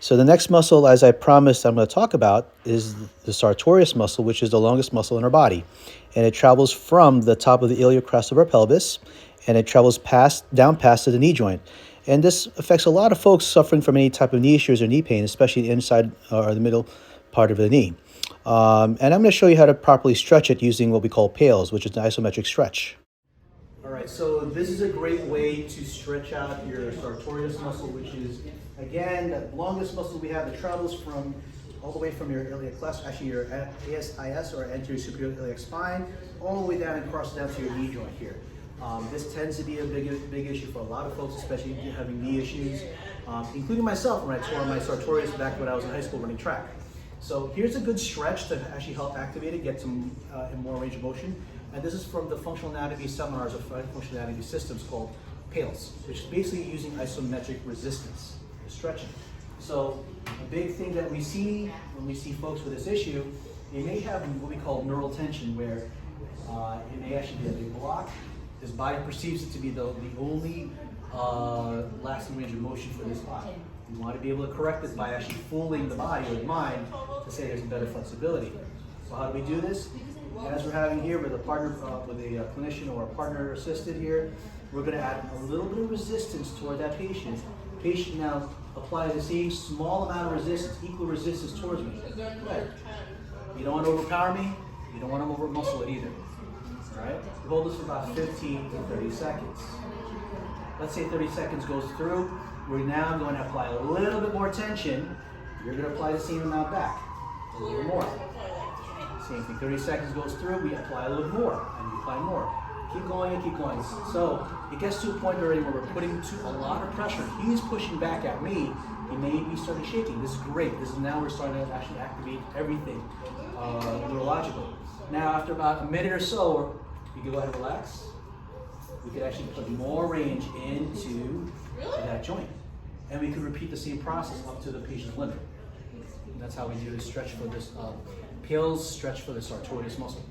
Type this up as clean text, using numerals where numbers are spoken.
So the next muscle, as I promised I'm going to talk about, is the sartorius muscle, which is the longest muscle in our body. And it travels from the top of the iliac crest of our pelvis, and it travels down past to the knee joint. And this affects a lot of folks suffering from any type of knee issues or knee pain, especially the inside or the middle part of the knee. And I'm going to show you how to properly stretch it using what we call PALS, which is an isometric stretch. All right, so this is a great way to stretch out your sartorius muscle, which is, again, the longest muscle we have that travels from all the way from your iliac crest, actually your ASIS or anterior superior iliac spine, all the way down and crosses down to your knee joint here. This tends to be a big issue for a lot of folks, especially having knee issues, including myself when I tore my sartorius back when I was in high school running track. So here's a good stretch to actually help activate it, get some more range of motion. And this is from the functional anatomy seminars of functional anatomy systems called PALS, which is basically using isometric resistance, stretching. So a big thing that we see when we see folks with this issue, they may have what we call neural tension, where it may actually be a big block. His body perceives it to be the only lasting range of motion for this body. We want to be able to correct this by actually fooling the body or the mind to say there's a better flexibility. So how do we do this? As we're having here with a partner, with a clinician or a partner assisted here, we're going to add a little bit of resistance toward that patient. Patient now apply the same small amount of resistance, equal resistance towards me. Right. You don't want to overpower me. You don't want to over-muscle it either. All right? Hold this for about 15 to 30 seconds. Let's say 30 seconds goes through. We're now going to apply a little bit more tension. You're going to apply the same amount back. A little more. Same thing, 30 seconds goes through, we apply a little more, and we apply more. Keep going and keep going. So it gets to a point already where we're putting a lot of pressure. He's pushing back at me. He may be starting shaking. This is great. This is now we're starting to actually activate everything neurologically. Now after about a minute or so, you can go ahead and relax. We could actually put more range into that joint. And we could repeat the same process up to the patient's limit. And that's how we do the stretch for this PALS stretch for the sartorius muscle.